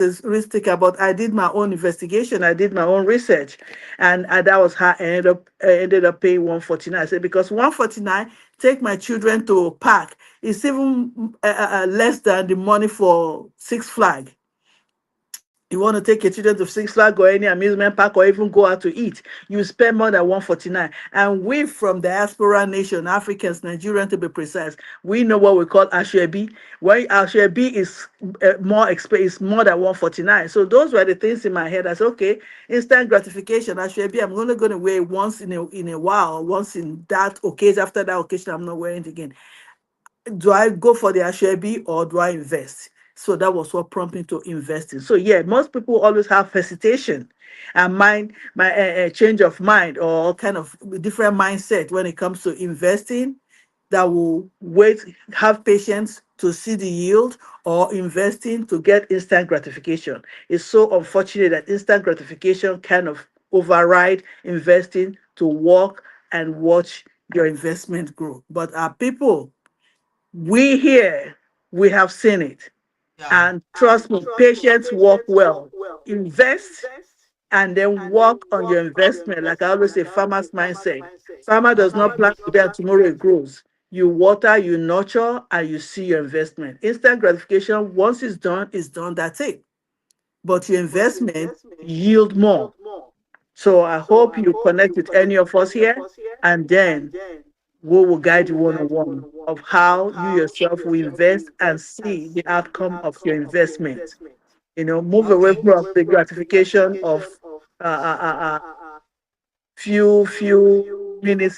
risk taker, but I did my own investigation. I did my own research, and that was how I ended up paying 149. I said because 149 take my children to a park. It's even less than the money for Six Flag. You want to take your children to Six Flag or any amusement park or even go out to eat, you spend more than 149. And we from diaspora nation, Africans, Nigerian to be precise, we know what we call Ashwebi. When Ashwebi is more expensive, more than 149. So those were the things in my head. I said, okay, instant gratification, Ashwebi, I'm only going to wear it once in a while, once in that occasion. After that occasion, I'm not wearing it again. Do I go for the Ashwebi or do I invest? So that was what prompted me to invest in. So yeah, most people always have hesitation and my change of mind or kind of different mindset when it comes to investing. That will wait, have patience to see the yield, or investing to get instant gratification. It's so unfortunate that instant gratification kind of override investing to work and watch your investment grow. But our people, we here, we have seen it. Yeah. And trust me, patience work well. Invest and then work on your investment. Like I always say, farmer's mindset. Farmer does not Okay. plant today and tomorrow it grows. You water, you nurture, and you see your investment. Instant gratification, once it's done, that's it. But your investment yield more. So I hope you connect with any of us here, and then we will guide you one on one of how you yourself will invest and see the outcome of your investment. Move away Okay. from the gratification of uh, uh, uh, uh, few minutes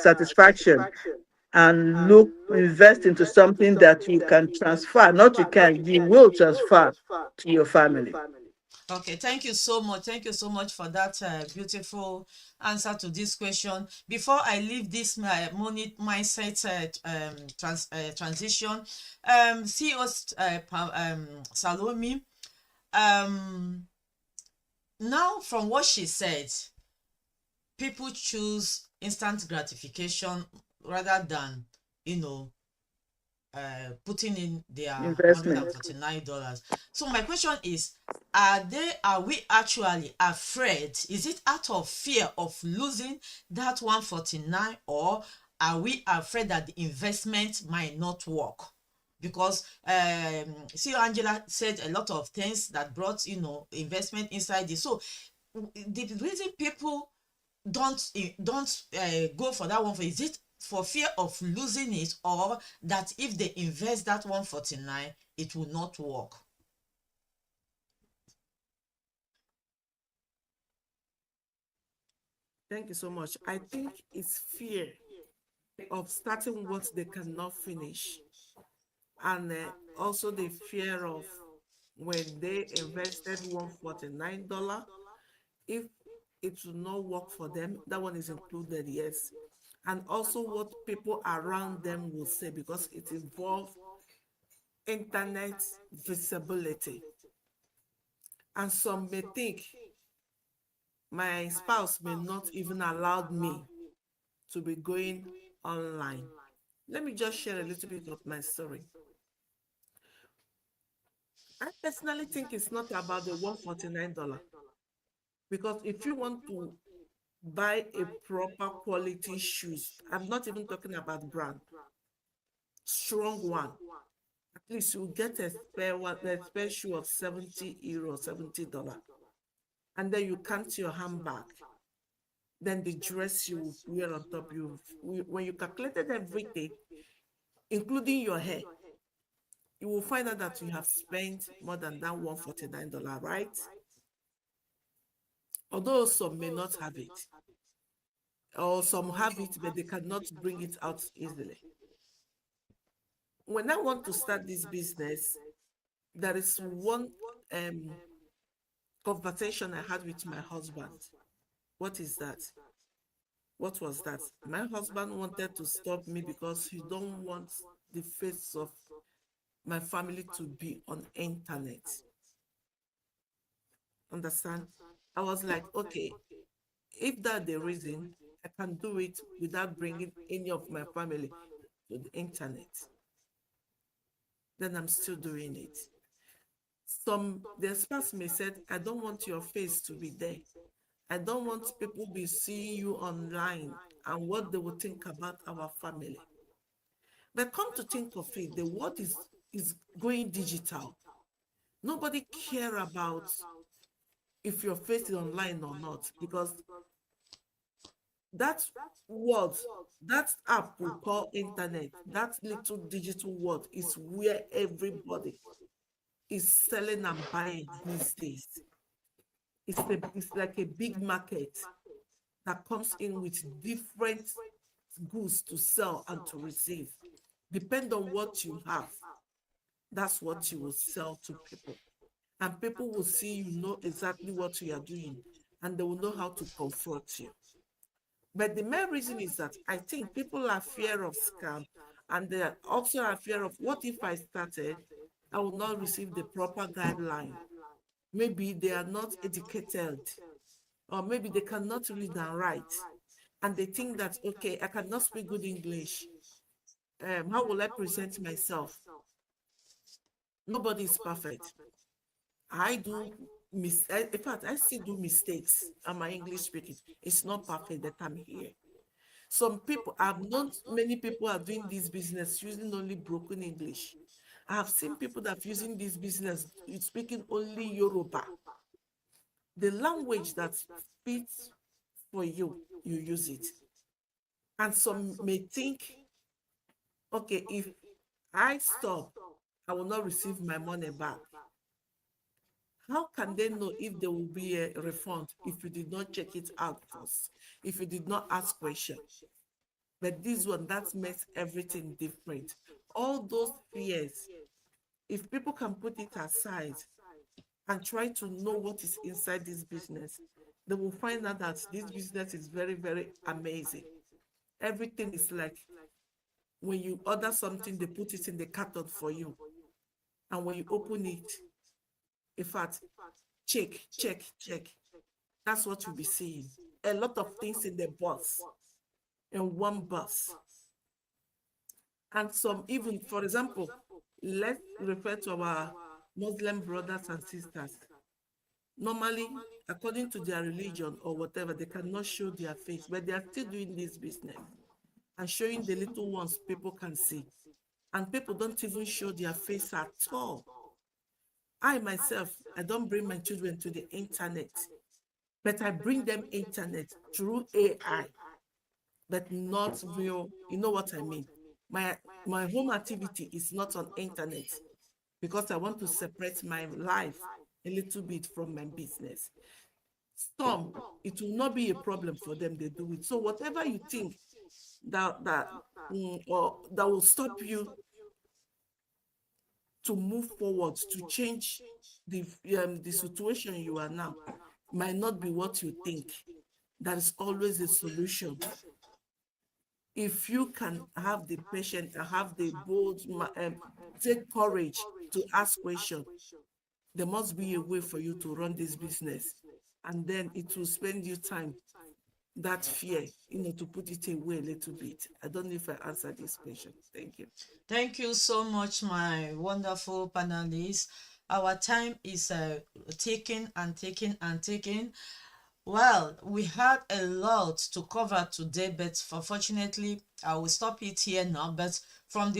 satisfaction, and invest into something that you can transfer. Not you can, you will transfer to your family. Okay, thank you so much. Thank you so much for that beautiful answer to this question. Before I leave this money mindset transition, CEO Salome, um, now from what she said, people choose instant gratification rather than, you know, putting in their Investment. $149. So my question is, are we actually afraid? Is it out of fear of losing that 149, or are we afraid that the investment might not work? Because see, Angela said a lot of things that brought, investment inside this. So the reason people don't go for that one, for is it for fear of losing it, or that if they invest that 149 it will not work? Thank you so much. I think it's fear of starting what they cannot finish, and also the fear of when they invested $149, if it will not work for them. That one is included, yes. And also what people around them will say, because it involves internet visibility. And some may think my spouse may not even allow me to be going online. Let me just share a little bit of my story. I personally think it's not about the $149, because if you want to buy a proper quality shoes, I'm not even talking about brand, strong one, at least you get a spare one, a spare shoe of €70, $70, and then you count your handbag, then the dress you wear on top. When you calculated everything, including your hair, you will find out that you have spent more than that $149, right? Although some may not have it, or some have it, but they cannot bring it out easily. When I want to start this business, there is one um, conversation I had with my husband. What is that? What was that? My husband wanted to stop me because he don't want the face of my family to be on internet. Understand? I was like, okay, if that's the reason, I can do it without bringing any of my family to the internet. Then I'm still doing it. The spouse may said, I don't want your face to be there. I don't want people be seeing you online and what they will think about our family. But come to think of it, the world is going digital. Nobody care about if your face is online or not, because that word, that app we call internet, that little digital world is where everybody is selling and buying these days. It's like a big market that comes in with different goods to sell and to receive. Depend on what you have, that's what you will sell to people. And people will see you know exactly what you are doing, and they will know how to confront you. But the main reason is that I think people are fear of scam, and they are also are fear of what if I started, I will not receive the proper guideline. Maybe they are not educated, or maybe they cannot read and write, and they think that okay, I cannot speak good English. How will I present myself? Nobody is perfect. I do in fact, I still do mistakes on my English speaking. It's not perfect that I'm here. Some people, I've known many people are doing this business using only broken English. I have seen people that are using this business speaking only Yoruba. The language that fits for you, you use it. And some may think, okay, if I stop, I will not receive my money back. How can they know if there will be a refund if you did not check it out first, if you did not ask question? But this one, that makes everything different. All those fears, if people can put it aside and try to know what is inside this business, they will find out that this business is very, very amazing. Everything is like when you order something, they put it in the carton for you. And when you open it, in fact, check, check, check. That's what you'll be seeing. A lot of things in the bus, in one bus. And some even, for example, let's refer to our Muslim brothers and sisters. Normally, according to their religion or whatever, they cannot show their face, but they are still doing this business and showing the little ones people can see. And people don't even show their face at all. I myself, I don't bring my children to the internet, but I bring them internet through AI, but not real. You know what I mean? My my home activity is not on internet because I want to separate my life a little bit from my business. Some, it will not be a problem for them, they do it. So whatever you think or that will stop you to move forward, to change the situation you are now, might not be what you think. There is always a solution. If you can have the patience and have the take courage to ask questions, there must be a way for you to run this business. And then it will spend you time, that fear, to put it away a little bit. I don't know if I answered this question. Thank you. Thank you so much, my wonderful panelists. Our time is ticking and ticking and ticking. Well, we had a lot to cover today, but unfortunately, I will stop it here now. But from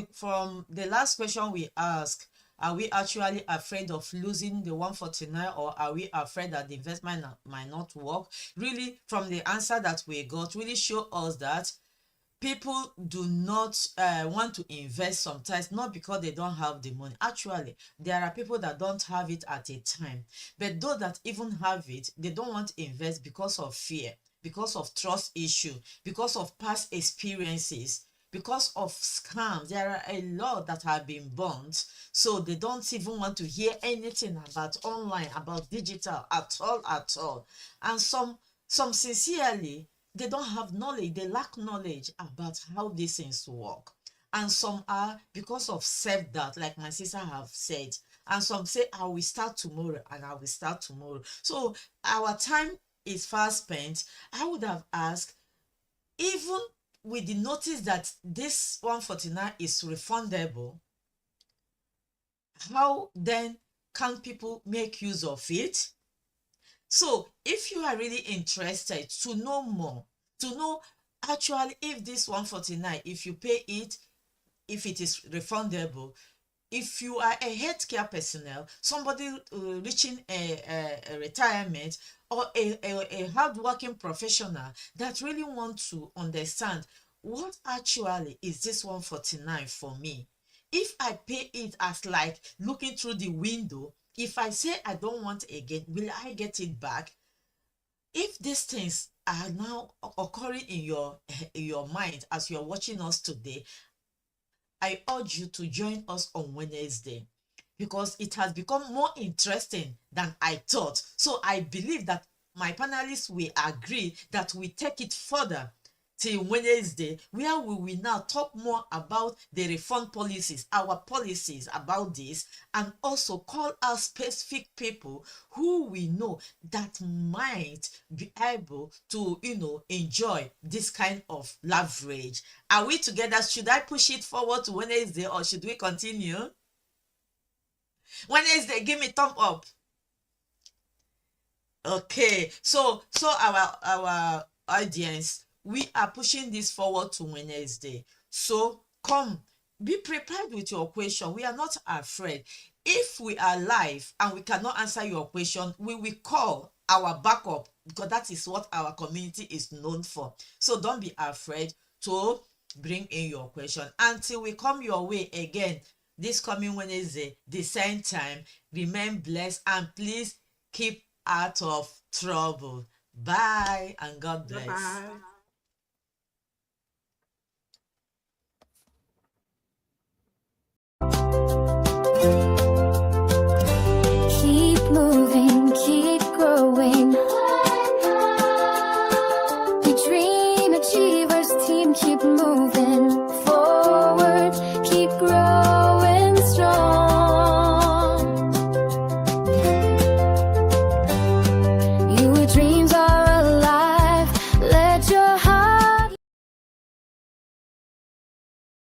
the last question we asked, are we actually afraid of losing the 149, or are we afraid that the investment might not work? Really, from the answer that we got, really show us that people do not want to invest sometimes, not because they don't have the money. Actually, there are people that don't have it at a time, but those that even have it, they don't want to invest because of fear, because of trust issue, because of past experiences, because of scams. There are a lot that have been burnt, so they don't even want to hear anything about online, about digital at all. And some sincerely, they don't have knowledge, they lack knowledge about how these things work. And some are because of self-doubt, like my sister have said. And some say, I will start tomorrow, and I will start tomorrow. So our time is fast spent. I would have asked, even with the notice that this 149 is refundable, how then can people make use of it? So if you are really interested to know more, to know actually if this 149, if you pay it, if it is refundable, if you are a healthcare personnel, somebody reaching a retirement, or a hardworking professional that really want to understand what actually is this 149 for me. If I pay it as like looking through the window, if I say I don't want again, will I get it back? If these things are now occurring in your mind as you're watching us today, I urge you to join us on Wednesday, because it has become more interesting than I thought. So I believe that my panelists will agree that we take it further till Wednesday, where we will now talk more about the refund policies, our policies about this, and also call out specific people who we know that might be able to, enjoy this kind of leverage. Are we together? Should I push it forward to Wednesday, or should we continue? Wednesday, give me thumb up. Okay, so our audience, we are pushing this forward to Wednesday. So come, be prepared with your question. We are not afraid. If we are live and we cannot answer your question, we will call our backup, because that is what our community is known for. So don't be afraid to bring in your question until we come your way again this coming Wednesday, the same time. Remain blessed and please keep out of trouble. Bye and God bless. Bye-bye. Keep moving, keep growing. The Dream Achievers team, keep moving.